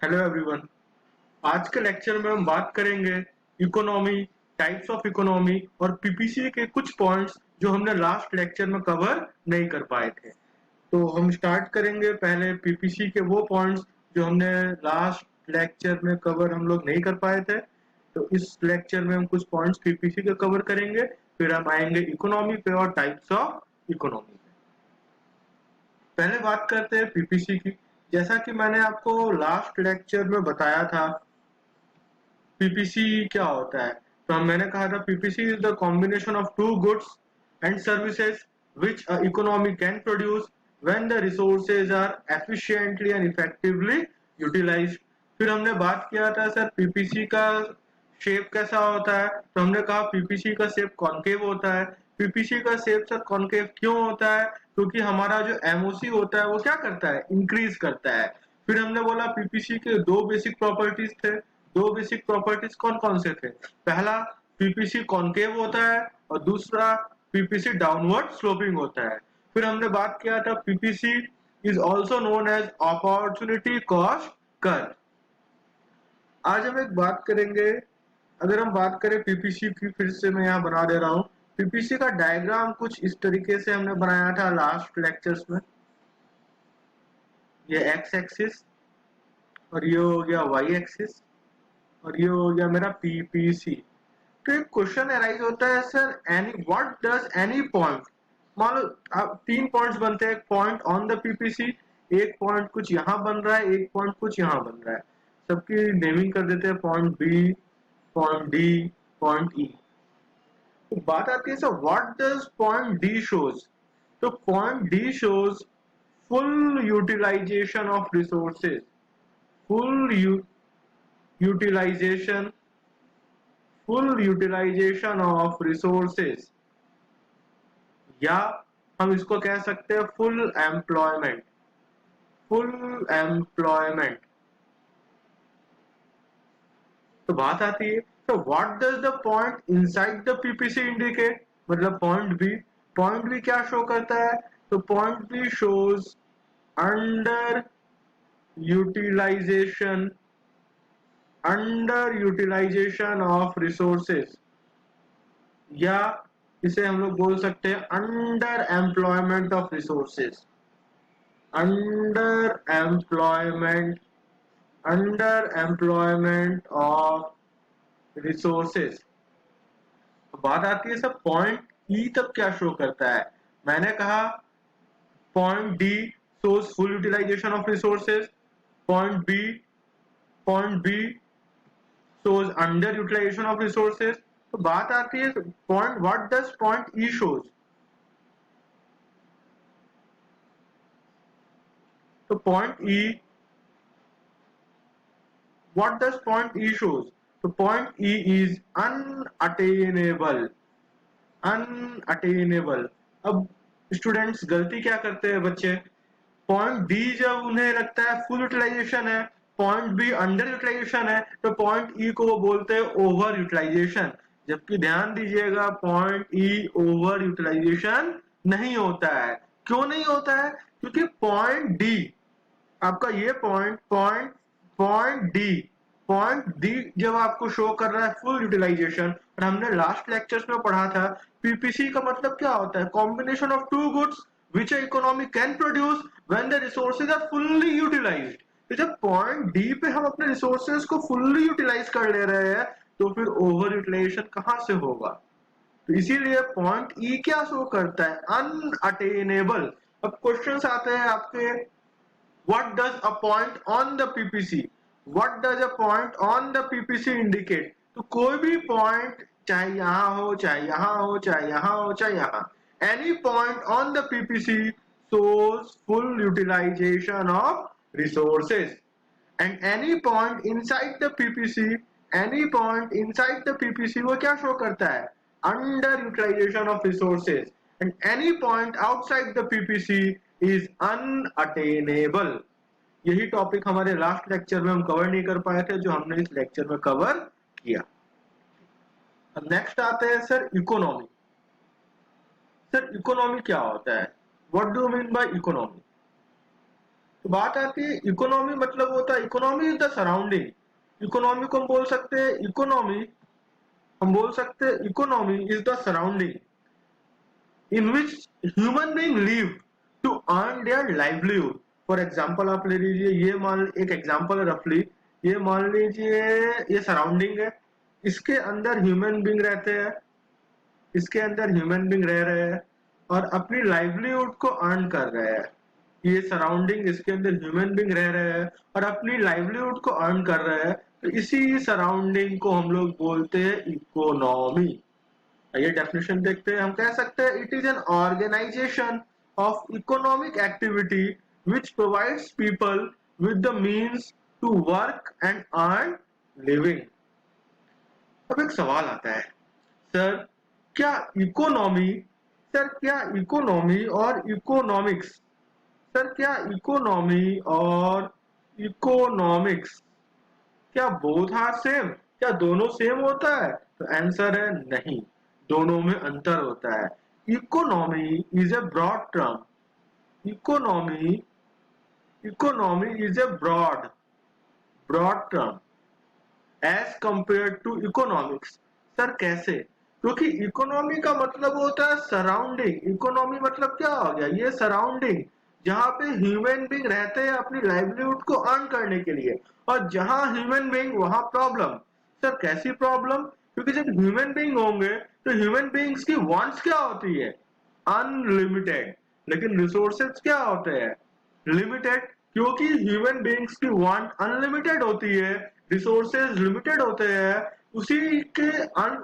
Hello everyone. आज के lecture में हम बात करेंगे इकोनॉमी, टाइप्स ऑफ इकोनॉमी और पीपीसी के कुछ पॉइंट्स जो हमने लास्ट लेक्चर में कवर नहीं कर पाए थे। तो हम स्टार्ट करेंगे पहले पीपीसी के वो पॉइंट्स जो हमने लास्ट लेक्चर में कवर हम लोग नहीं कर पाए थे। तो इस लेक्चर में हम कुछ पॉइंट्स पीपीसी के कवर करेंगे, फिर हम आएंगे इकोनॉमी पे और टाइप्स ऑफ इकोनॉमी पे। पहले बात करते हैं पीपीसी की। जैसा कि मैंने आपको लास्ट लेक्चर में बताया था पीपीसी क्या होता है। तो मैंने कहा था PPC is the combination of two goods and services which a economy can produce when the resources are efficiently and effectively utilised. फिर हमने बात किया था सर पीपीसी का शेप कैसा होता है। तो हमने कहा पीपीसी का शेप कॉनकेव होता है। पीपीसी का शेप सर कॉनकेव क्यों होता है? क्योंकि हमारा जो एमओसी होता है वो क्या करता है, इंक्रीज करता है। फिर हमने बोला पीपीसी के दो बेसिक प्रॉपर्टीज थे। दो बेसिक प्रॉपर्टीज कौन कौन से थे? पहला, पीपीसी कॉनकेव होता है और दूसरा पीपीसी डाउनवर्ड स्लोपिंग होता है। फिर हमने बात किया था PPC is also known as opportunity cost curve. आज हम एक बात करेंगे, अगर हम बात करें पीपीसी की, फिर से मैं यहाँ बना दे रहा हूँ। पीपीसी का डायग्राम कुछ इस तरीके से हमने बनाया था लास्ट लेक्चर्स में। ये एक्स एक्सिस और ये हो गया वाई एक्सिस और ये हो गया मेरा पीपीसी। तो एक क्वेश्चन अराइज होता है sir, any what does any point, मान लो आप तीन पॉइंट्स बनते हैं, एक पॉइंट ऑन द पीपीसी, एक पॉइंट कुछ यहाँ बन रहा है, एक पॉइंट कुछ यहाँ बन रहा है। सबकी नेमिंग कर देते हैं, point B, point D, point E. तो बात आती है sir what does point D shows. तो point D shows full utilization of resources, full utilization, full utilization of resources, या हम इसको कह सकते हैं फुल एम्प्लॉयमेंट, फुल एम्प्लॉयमेंट। तो बात आती है तो what does the point inside the PPC indicate, मतलब पॉइंट बी क्या शो करता है? तो point B shows under utilisation, under utilisation of resources, या इसे हम लोग बोल सकते हैं under employment of resources, under employment, under employment of resources. बात आती है सब पॉइंट ई तब क्या शो करता है। मैंने कहा point D shows full utilization of resources, point B shows under utilisation of resources. तो बात आती है point what does point E shows. तो point E, what does point E shows? तो point E is unattainable, unattainable। अब students गलती क्या करते हैं बच्चे, पॉइंट डी जब उन्हें लगता है फुल यूटिलाइजेशन है, पॉइंट बी अंडर यूटिलाइजेशन है, तो पॉइंट ई को वो बोलते हैं ओवर यूटिलाइजेशन। जबकि ध्यान दीजिएगा पॉइंट ई ओवर यूटिलाइजेशन नहीं होता है। क्यों नहीं होता है? क्योंकि पॉइंट डी, आपका ये पॉइंट पॉइंट पॉइंट डी जब आपको शो कर रहा है फुल यूटिलाइजेशन, और हमने लास्ट लेक्चर्स में पढ़ा था पीपीसी का मतलब क्या होता है, combination of two goods which a economy can produce when the resources are fully utilised. तो जब पॉइंट डी पे हम अपने रिसोर्सेज को फुल्ली यूटिलाइज कर ले रहे हैं, तो फिर ओवर यूटिलाइजेशन कहां से होगा? तो इसीलिए पॉइंट ई क्या शो करता है, अनअटेनेबल। अब क्वेश्चंस आते हैं आपके, what does a point on the PPC, what does a point on the PPC indicate? तो कोई भी पॉइंट, चाहे यहां हो, चाहे यहां हो, चाहे यहां हो, चाहे यहां, any point on the PPC shows full utilization of resources, and any point inside the PPC, any point inside the PPC वो क्या शो करता है, under utilization of resources, and any point outside the PPC is unattainable। यही topic हमारे last lecture में हम cover नहीं कर पाए थे, जो हमने इस लेक्चर में कवर किया। नेक्स्ट आते हैं सर इकोनॉमी। सर इकोनॉमी क्या होता है, what do mean by economy? तो बात आती है इकोनॉमी मतलब होता है, economy is the surrounding. Economy को हम बोल सकते हैं economy is the surrounding in which human being live to earn their livelihood। For example आप ले लीजिए, ये मान एक एग्जाम्पल है रफली, ये मान लीजिए ये सराउंडिंग है, इसके अंदर ह्यूमन बींग रहते हैं, इसके अंदर ह्यूमन बींग रह रहे हैं और अपनी लाइवलीहुड को अर्न कर रहे हैं। ये सराउंडिंग, इसके अंदर ह्यूमन बींग रह रहे हैं और अपनी लाइवलीहुड को अर्न कर रहे हैं, तो इसी सराउंडिंग को हम लोग बोलते हैं इकोनॉमी। ये डेफिनेशन देखते हैं, हम कह सकते हैं it is an organisation of economic activity which provides people with the means to work and earn living. अब एक सवाल आता है, सर क्या इकोनॉमी सर क्या इकोनॉमी और इकोनॉमिक्स सर क्या इकोनॉमी और इकोनॉमिक्स क्या बोथ आर सेम, क्या दोनों सेम होता है? तो आंसर है नहीं, दोनों में अंतर होता है। Economy is a broad term. Economy economy is a broad term as compare to economics. Sir कैसे? क्योंकि इकोनॉमी का मतलब होता है सराउंडिंग। इकोनॉमी मतलब क्या हो गया, ये सराउंडिंग जहां पे ह्यूमन बींग रहते हैं अपनी लाइवलीहुड को अर्न करने के लिए, और जहां ह्यूमन बींग वहां प्रॉब्लम। सर कैसी प्रॉब्लम? क्योंकि जब ह्यूमन बींग होंगे तो ह्यूमन बींग्स की वांट्स क्या होती है? अनलिमिटेड। लेकिन रिसोर्सेज क्या होते हैं? लिमिटेड। क्योंकि ह्यूमन बींग्स की वांट अनलिमिटेड होती है, रिसोर्सेज लिमिटेड होते हैं, उसी के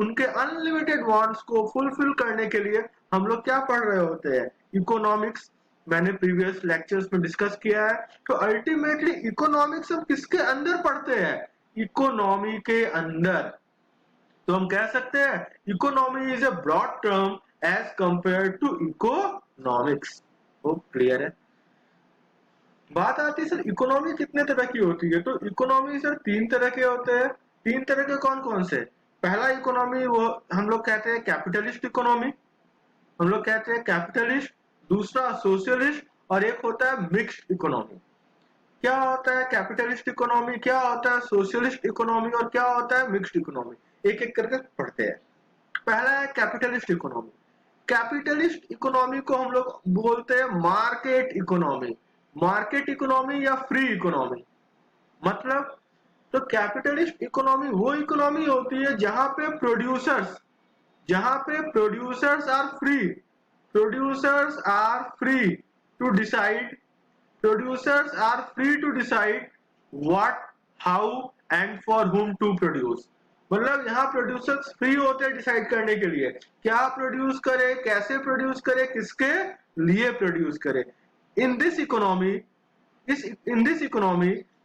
उनके अनलिमिटेड वांट्स को फुलफिल करने के लिए हम लोग क्या पढ़ रहे होते हैं? इकोनॉमिक्स। मैंने प्रीवियस लेक्चर्स में डिस्कस किया है। तो अल्टीमेटली इकोनॉमिक्स हम किसके अंदर पढ़ते हैं? इकोनॉमी के अंदर। तो हम कह सकते हैं economy is a broad term as compare to economics. वो क्लियर है? बात आती है सर इकोनॉमी कितने तरह की होती है? तो इकोनॉमी सर तीन तरह के होते हैं। तीन तरह के कौन कौन से? पहला इकोनॉमी वो हम लोग कहते हैं कैपिटलिस्ट इकोनॉमी, हम लोग कहते हैं कैपिटलिस्ट। दूसरा सोशलिस्ट, और एक होता है मिक्स्ड इकोनॉमी। क्या होता है कैपिटलिस्ट इकोनॉमी, क्या होता है सोशलिस्ट इकोनॉमी और क्या होता है मिक्स्ड इकोनॉमी? एक एक करके पढ़ते हैं। पहला है कैपिटलिस्ट इकोनॉमी। कैपिटलिस्ट इकोनॉमी को हम लोग बोलते हैं मार्केट इकोनॉमी। मार्केट इकोनॉमी या फ्री इकोनॉमी मतलब, तो कैपिटलिस्ट इकोनॉमी वो इकोनॉमी होती है जहां पे producers are free to decide what, how and for whom to produce. मतलब यहाँ प्रोड्यूसर्स फ्री होते हैं डिसाइड करने के लिए क्या प्रोड्यूस करे, कैसे प्रोड्यूस करे, किसके लिए प्रोड्यूस करे। In this economy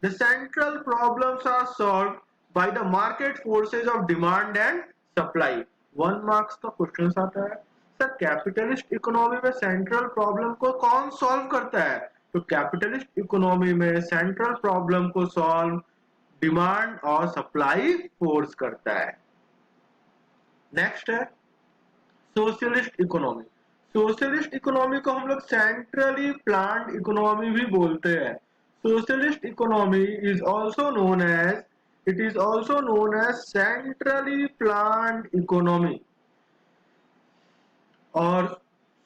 the central problems are solved by the market forces of demand and supply। 1 marks का क्वेश्चन आता है, सर कैपिटलिस्ट इकोनॉमी में सेंट्रल प्रॉब्लम को कौन सॉल्व करता है? तो कैपिटलिस्ट इकोनॉमी में सेंट्रल प्रॉब्लम को सॉल्व डिमांड और सप्लाई फोर्स करता है। नेक्स्ट है सोशलिस्ट इकोनॉमी। सोशलिस्ट इकोनॉमी को हम लोग सेंट्रली प्लान्ड इकोनॉमी भी बोलते हैं। Socialist economy is also known as centrally planned economy. और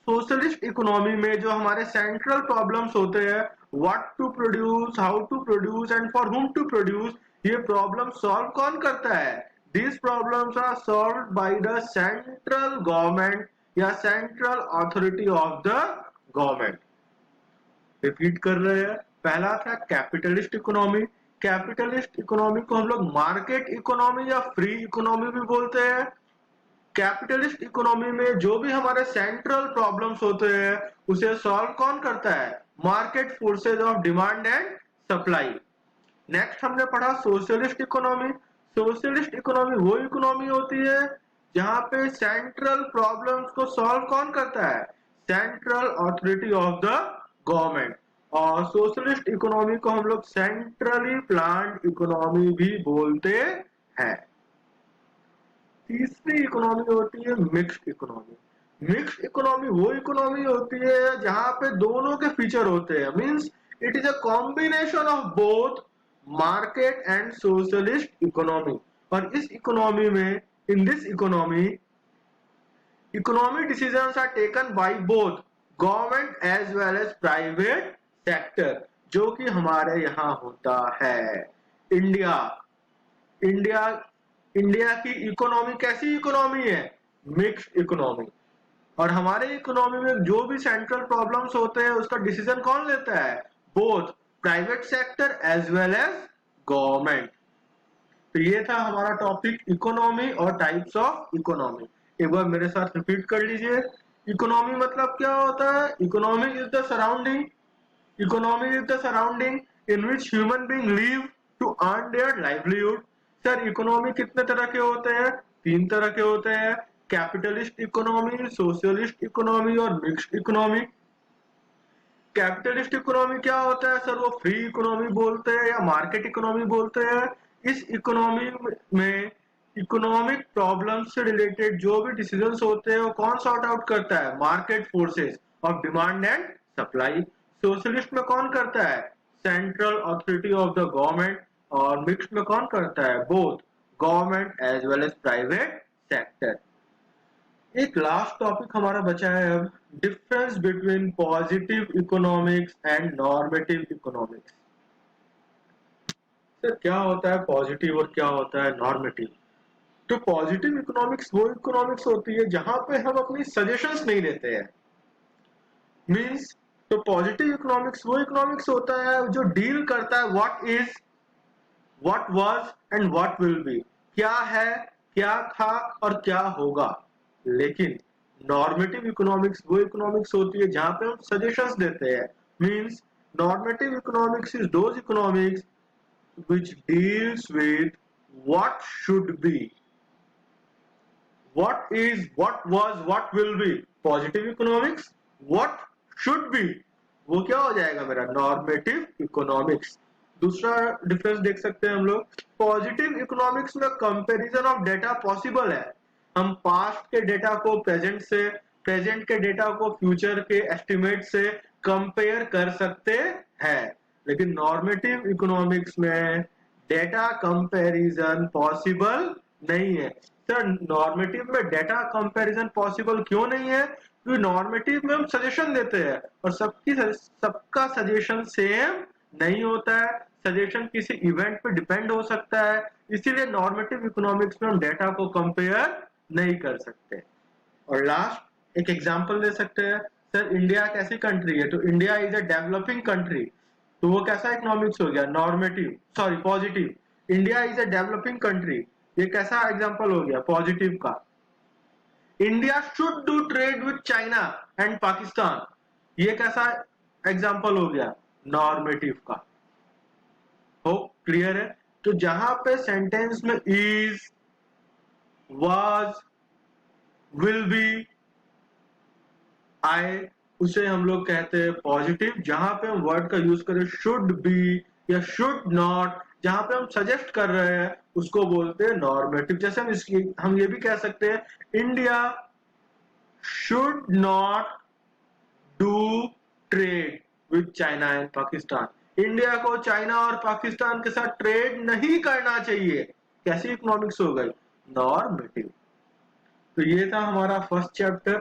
सोशलिस्ट इकोनॉमी में जो हमारे सेंट्रल प्रॉब्लम्स होते हैं, what to produce, how to produce and for whom to produce, ये प्रॉब्लम सॉल्व कौन करता है? These problems are solved by the central government या central authority of the government। Repeat कर रहे हैं, पहला था कैपिटलिस्ट इकोनॉमी। कैपिटलिस्ट इकोनॉमी को हम लोग मार्केट इकोनॉमी या फ्री इकोनॉमी भी बोलते हैं। कैपिटलिस्ट इकोनॉमी में जो भी हमारे सेंट्रल प्रॉब्लम्स होते हैं उसे सॉल्व कौन करता है? Market forces of demand and supply. Next हमने पढ़ा सोशलिस्ट इकोनॉमी। सोशलिस्ट इकोनॉमी वो इकोनॉमी होती है जहां पे सेंट्रल प्रॉब्लम्स को सॉल्व कौन करता है? Central authority of the government. और सोशलिस्ट इकोनॉमी को हम लोग सेंट्रली प्लान्ड इकोनॉमी भी बोलते हैं। तीसरी इकोनॉमी होती है मिक्स्ड इकोनॉमी। मिक्स्ड इकोनॉमी वो इकोनॉमी होती है जहां पे दोनों के फीचर होते हैं, means It is a combination of both market and socialist economy. और इस इकोनॉमी में, in this economy, economic decisions are taken by both government as well as private sector, जो कि हमारे यहाँ होता है। इंडिया इंडिया इंडिया की इकोनॉमी कैसी इकोनॉमी है? Mixed economy. और हमारे इकोनॉमी में जो भी सेंट्रल प्रॉब्लम्स होते हैं उसका डिसीजन कौन लेता है? Both private sector as well as government. तो ये था हमारा टॉपिक इकोनॉमी और टाइप्स ऑफ इकोनॉमी। एक बार मेरे साथ रिपीट कर लीजिए। इकोनॉमी मतलब क्या होता है? Economy is the surrounding Economy is the surrounding in which human beings live to earn their livelihood. Sir economy कितने तरह के होते हैं? 3 तरह के होते हैं। कैपिटलिस्ट इकोनॉमी, सोशलिस्ट इकोनॉमी और मिक्स्ड इकोनॉमी। कैपिटलिस्ट इकोनॉमी क्या होता है सर? वो फ्री इकोनॉमी बोलते हैं या मार्केट इकोनॉमी बोलते हैं। इस इकोनॉमी में इकोनॉमिक प्रॉब्लम से रिलेटेड जो भी डिसीजंस होते हैं वो कौन सॉर्ट आउट करता है? Market forces of demand and supply. Socialist में कौन करता है? Central authority of the government. और मिक्स्ड में कौन करता है? Both government as well as private sector. एक लास्ट टॉपिक हमारा बचा है अब, difference between positive economics and normative economics. Sir क्या होता है पॉजिटिव और क्या होता है नॉर्मेटिव? तो पॉजिटिव इकोनॉमिक्स वो इकोनॉमिक्स होती है जहां पे हम अपनी सजेशंस नहीं देते हैं। मींस तो पॉजिटिव इकोनॉमिक्स वो इकोनॉमिक्स होता है जो डील करता है what is, what was and what will be. क्या है, क्या था और क्या होगा। लेकिन नॉर्मेटिव इकोनॉमिक्स वो इकोनॉमिक्स होती है जहां पे हम सजेशंस देते हैं। Means normative economics is those economics which deals with what should be, what is, what was, what will be। Positive economics what should be, वो क्या हो जाएगा मेरा? Normative economics. दूसरा डिफरेंस देख सकते हैं हम लोग। पॉजिटिव इकोनॉमिक्स में कंपैरिजन ऑफ डेटा पॉसिबल है। हम पास्ट के डेटा को प्रेजेंट से, प्रेजेंट के डेटा को फ्यूचर के एस्टिमेट से कंपेयर कर सकते हैं। लेकिन नॉर्मेटिव इकोनॉमिक्स में डेटा कंपैरिजन पॉसिबल नहीं है। सर नॉर्मेटिव में डेटा कंपैरिजन पॉसिबल क्यों नहीं है? क्योंकि नॉर्मेटिव में हम सजेशन देते हैं और सबका सजेशन सेम नहीं होता है। सजेशन किसी इवेंट पे डिपेंड हो सकता है, इसीलिए नॉर्मेटिव इकोनॉमिक्स में हम डेटा को कंपेयर नहीं कर सकते। और लास्ट एक एग्जांपल दे सकते हैं। सर इंडिया कैसी कंट्री है? तो India is a developing country. तो वो कैसा इकोनॉमिक्स हो गया? Normative, sorry positive. India is a developing country, ये कैसा एग्जांपल हो गया? पॉजिटिव का। India should do trade with China and Pakistan, ये कैसा एग्जांपल हो गया? नॉर्मेटिव का। हो क्लियर है? तो जहां पे सेंटेंस में इज, वाज, विल बी आए, उसे हम लोग कहते हैं पॉजिटिव। जहां पे हम वर्ड का यूज करें शुड बी या शुड नॉट, जहां पे हम सजेस्ट कर रहे हैं उसको बोलते हैं नॉर्मेटिव। जैसे हम ये भी कह सकते हैं India should not do trade with China and Pakistan. India को चाइना और पाकिस्तान के साथ ट्रेड नहीं करना चाहिए। कैसी इकोनॉमिक्स हो गई? नॉर्मेटिव। तो ये था हमारा फर्स्ट चैप्टर।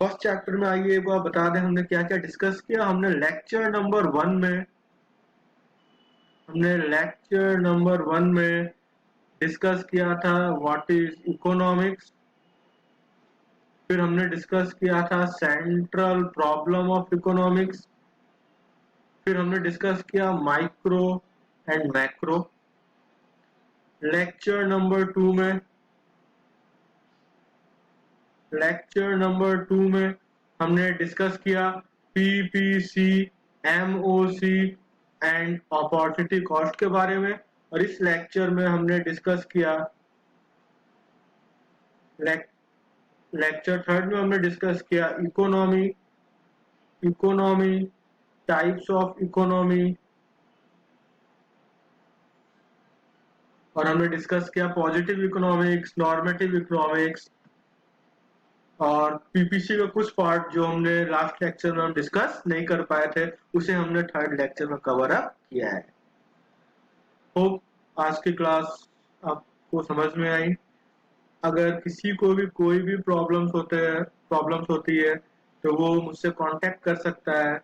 फर्स्ट चैप्टर में आइए एक बार बता दें हमने क्या क्या डिस्कस किया। हमने लेक्चर नंबर वन में डिस्कस किया था व्हाट इज इकोनॉमिक्स। फिर हमने डिस्कस किया था सेंट्रल प्रॉब्लम ऑफ इकोनॉमिक्स। फिर हमने डिस्कस किया micro and macro. Lecture number two में लेक्चर नंबर टू में हमने डिस्कस किया PPC, MOC and opportunity cost के बारे में। और इस लेक्चर में हमने डिस्कस किया लेक्चर थर्ड में हमने डिस्कस किया economy, economy, types of economy. और हमने डिस्कस किया पॉजिटिव इकोनॉमिक्स, नॉर्मेटिव इकोनॉमिक्स और पीपीसी का कुछ पार्ट जो हमने लास्ट लेक्चर में हम डिस्कस नहीं कर पाए थे उसे हमने थर्ड लेक्चर में कवर अप किया है। होप आज की क्लास आपको समझ में आई। अगर किसी को भी कोई भी प्रॉब्लम्स होती है तो वो मुझसे कांटेक्ट कर सकता है।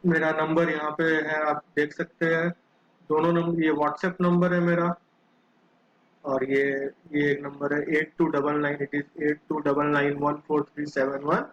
मेरा नंबर यहाँ पे है, आप देख सकते हैं। दोनों नंबर, ये व्हाट्सएप नंबर है मेरा, और ये एक नंबर है 8299, इट इज 8299143711।